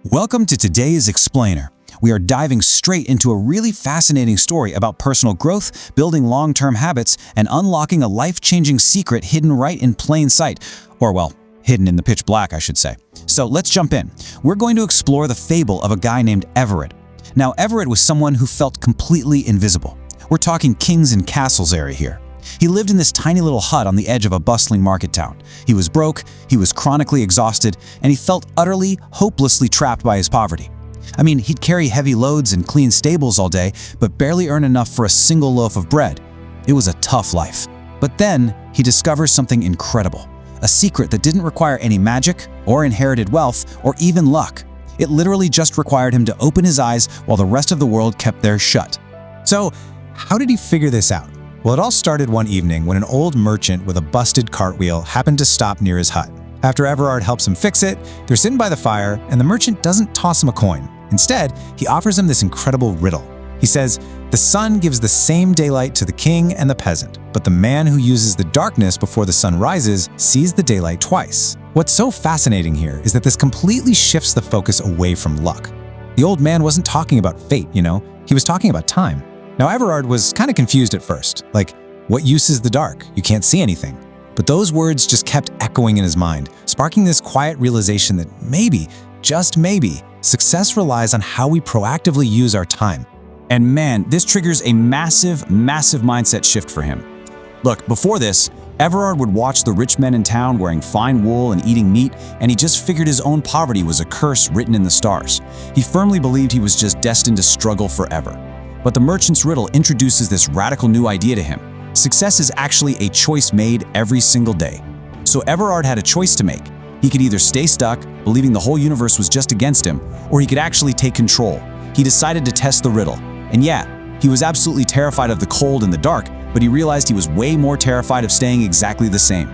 Welcome to today's Explainer. We are diving straight into a really fascinating story about personal growth, building long-term habits, and unlocking a life-changing secret hidden right in plain sight. Or, well, hidden in the pitch black, I should say. So let's jump in. We're going to explore the fable of a guy named Everett. Now, Everett was someone who felt completely invisible. We're talking kings and castles area here. He lived in this tiny little hut on the edge of a bustling market town. He was broke, he was chronically exhausted, and he felt utterly, hopelessly trapped by his poverty. I mean, he'd carry heavy loads and clean stables all day, but barely earn enough for a single loaf of bread. It was a tough life. But then, he discovers something incredible. A secret that didn't require any magic, or inherited wealth, or even luck. It literally just required him to open his eyes while the rest of the world kept theirs shut. So, how did he figure this out? Well, it all started one evening when an old merchant with a busted cartwheel happened to stop near his hut. After Everard helps him fix it, they're sitting by the fire, and the merchant doesn't toss him a coin. Instead, he offers him this incredible riddle. He says, "The sun gives the same daylight to the king and the peasant, but the man who uses the darkness before the sun rises sees the daylight twice." What's so fascinating here is that this completely shifts the focus away from luck. The old man wasn't talking about fate, he was talking about time. Now, Everard was kind of confused at first, like, what use is the dark? You can't see anything. But those words just kept echoing in his mind, sparking this quiet realization that maybe, just maybe, success relies on how we proactively use our time. And man, this triggers a massive mindset shift for him. Look, before this, Everard would watch the rich men in town wearing fine wool and eating meat, and he just figured his own poverty was a curse written in the stars. He firmly believed he was just destined to struggle forever. But the merchant's riddle introduces this radical new idea to him. Success is actually a choice made every single day. So Everard had a choice to make. He could either stay stuck, believing the whole universe was just against him, or he could actually take control. He decided to test the riddle. And yeah, he was absolutely terrified of the cold and the dark, but he realized he was way more terrified of staying exactly the same.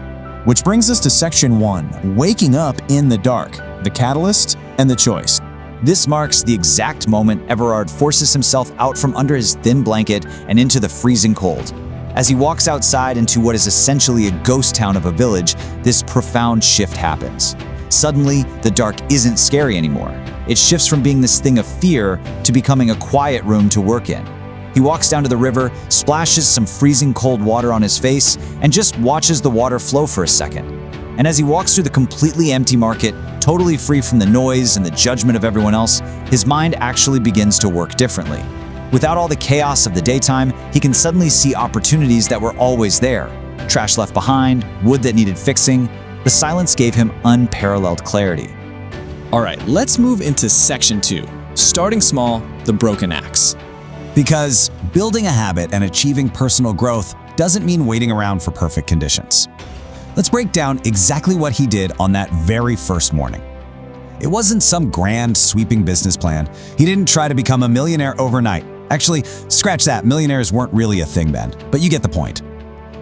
Which brings us to Section 1, Waking Up in the Dark, the Catalyst and the Choice. This marks the exact moment Everard forces himself out from under his thin blanket and into the freezing cold. As he walks outside into what is essentially a ghost town of a village, this profound shift happens. Suddenly, the dark isn't scary anymore. It shifts from being this thing of fear to becoming a quiet room to work in. He walks down to the river, splashes some freezing cold water on his face, and just watches the water flow for a second. And as he walks through the completely empty market, totally free from the noise and the judgment of everyone else, his mind actually begins to work differently. Without all the chaos of the daytime, he can suddenly see opportunities that were always there. Trash left behind, wood that needed fixing. The silence gave him unparalleled clarity. All right, let's move into Section 2, Starting Small, the Broken Axe. Because building a habit and achieving personal growth doesn't mean waiting around for perfect conditions. Let's break down exactly what he did on that very first morning. It wasn't some grand, sweeping business plan. He didn't try to become a millionaire overnight. Actually, scratch that, millionaires weren't really a thing then, but you get the point.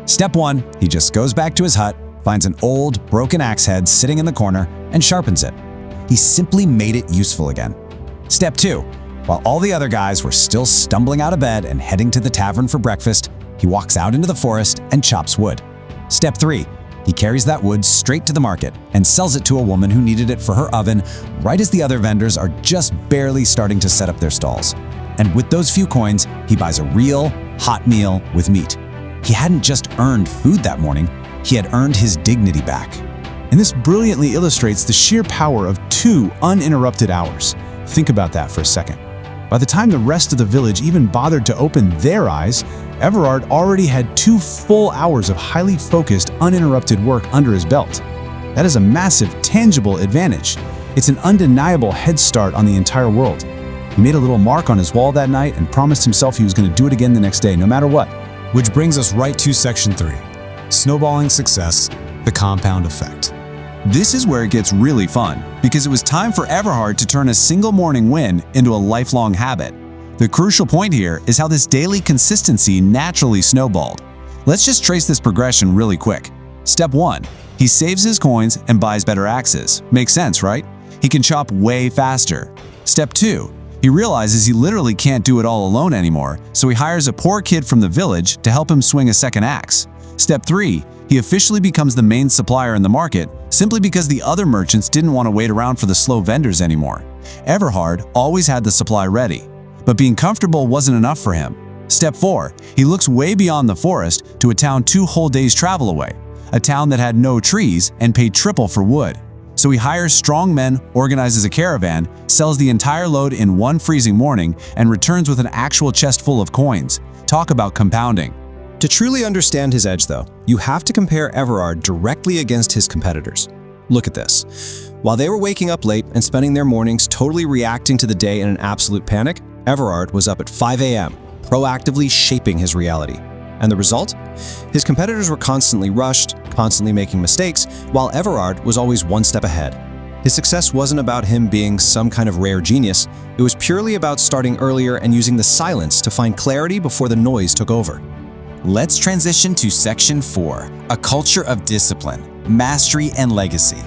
Step 1, he just goes back to his hut, finds an old, broken axe head sitting in the corner, and sharpens it. He simply made it useful again. Step 2, while all the other guys were still stumbling out of bed and heading to the tavern for breakfast, he walks out into the forest and chops wood. Step 3, he carries that wood straight to the market and sells it to a woman who needed it for her oven right as the other vendors are just barely starting to set up their stalls. And with those few coins, he buys a real, hot meal with meat. He hadn't just earned food that morning, he had earned his dignity back. And this brilliantly illustrates the sheer power of 2 uninterrupted hours. Think about that for a second. By the time the rest of the village even bothered to open their eyes, Everard already had 2 full hours of highly focused, uninterrupted work under his belt. That is a massive, tangible advantage. It's an undeniable head start on the entire world. He made a little mark on his wall that night and promised himself he was going to do it again the next day, no matter what. Which brings us right to Section 3, Snowballing Success, the Compound Effect. This is where it gets really fun, because it was time for Everard to turn a single morning win into a lifelong habit. The crucial point here is how this daily consistency naturally snowballed. Let's just trace this progression really quick. Step 1, he saves his coins and buys better axes. Makes sense, right? He can chop way faster. Step 2, he realizes he literally can't do it all alone anymore, so he hires a poor kid from the village to help him swing a second axe. Step 3, he officially becomes the main supplier in the market simply because the other merchants didn't want to wait around for the slow vendors anymore. Everhard always had the supply ready, but being comfortable wasn't enough for him. Step 4, he looks way beyond the forest to a town 2 whole days' travel away, a town that had no trees and paid triple for wood. So he hires strong men, organizes a caravan, sells the entire load in one freezing morning, and returns with an actual chest full of coins. Talk about compounding. To truly understand his edge, though, you have to compare Everard directly against his competitors. Look at this. While they were waking up late and spending their mornings totally reacting to the day in an absolute panic, Everard was up at 5 a.m., proactively shaping his reality. And the result? His competitors were constantly rushed, constantly making mistakes, while Everard was always one step ahead. His success wasn't about him being some kind of rare genius. It was purely about starting earlier and using the silence to find clarity before the noise took over. Let's transition to Section 4, a culture of discipline, mastery, and legacy.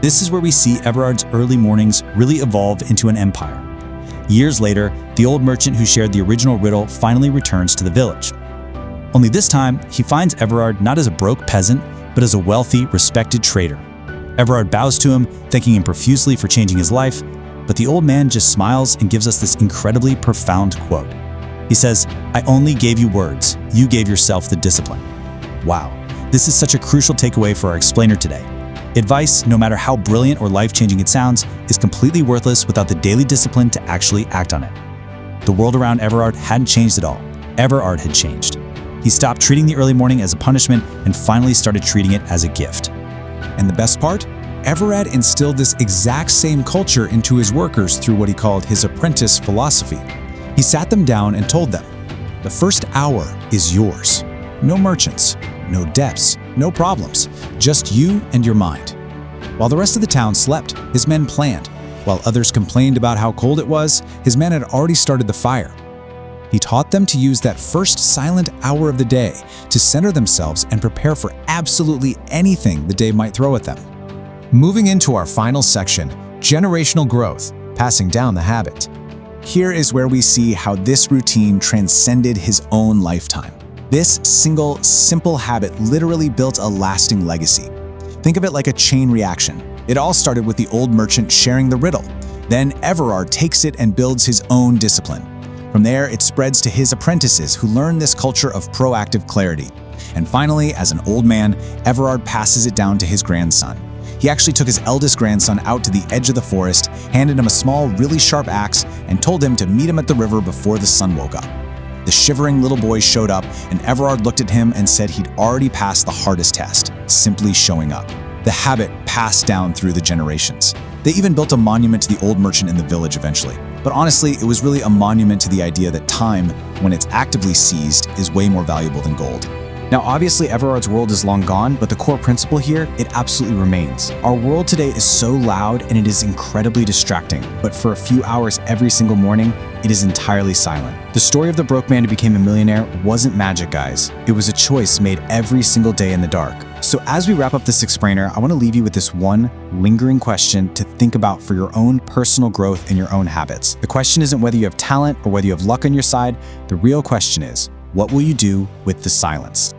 This is where we see Everard's early mornings really evolve into an empire. Years later, the old merchant who shared the original riddle finally returns to the village. Only this time, he finds Everard not as a broke peasant, but as a wealthy, respected trader. Everard bows to him, thanking him profusely for changing his life, but the old man just smiles and gives us this incredibly profound quote. He says, "I only gave you words, you gave yourself the discipline." Wow, this is such a crucial takeaway for our explainer today. Advice, no matter how brilliant or life-changing it sounds, is completely worthless without the daily discipline to actually act on it. The world around Everard hadn't changed at all. Everard had changed. He stopped treating the early morning as a punishment and finally started treating it as a gift. And the best part? Everard instilled this exact same culture into his workers through what he called his apprentice philosophy. He sat them down and told them, "The first hour is yours. No merchants, no debts, no problems, just you and your mind." While the rest of the town slept, his men planned. While others complained about how cold it was, his men had already started the fire. He taught them to use that first silent hour of the day to center themselves and prepare for absolutely anything the day might throw at them. Moving into our final section, generational growth, passing down the habit. Here is where we see how this routine transcended his own lifetime. This single, simple habit literally built a lasting legacy. Think of it like a chain reaction. It all started with the old merchant sharing the riddle. Then Everard takes it and builds his own discipline. From there, it spreads to his apprentices who learn this culture of proactive clarity. And finally, as an old man, Everard passes it down to his grandson. He actually took his eldest grandson out to the edge of the forest, handed him a small, really sharp axe, and told him to meet him at the river before the sun woke up. The shivering little boy showed up, and Everard looked at him and said he'd already passed the hardest test, simply showing up. The habit passed down through the generations. They even built a monument to the old merchant in the village eventually. But honestly, it was really a monument to the idea that time, when it's actively seized, is way more valuable than gold. Now, obviously, Everard's world is long gone, but the core principle here, it absolutely remains. Our world today is so loud and it is incredibly distracting, but for a few hours every single morning, it is entirely silent. The story of the broke man who became a millionaire wasn't magic, guys. It was a choice made every single day in the dark. So as we wrap up this explainer, I want to leave you with this one lingering question to think about for your own personal growth and your own habits. The question isn't whether you have talent or whether you have luck on your side. The real question is, what will you do with the silence?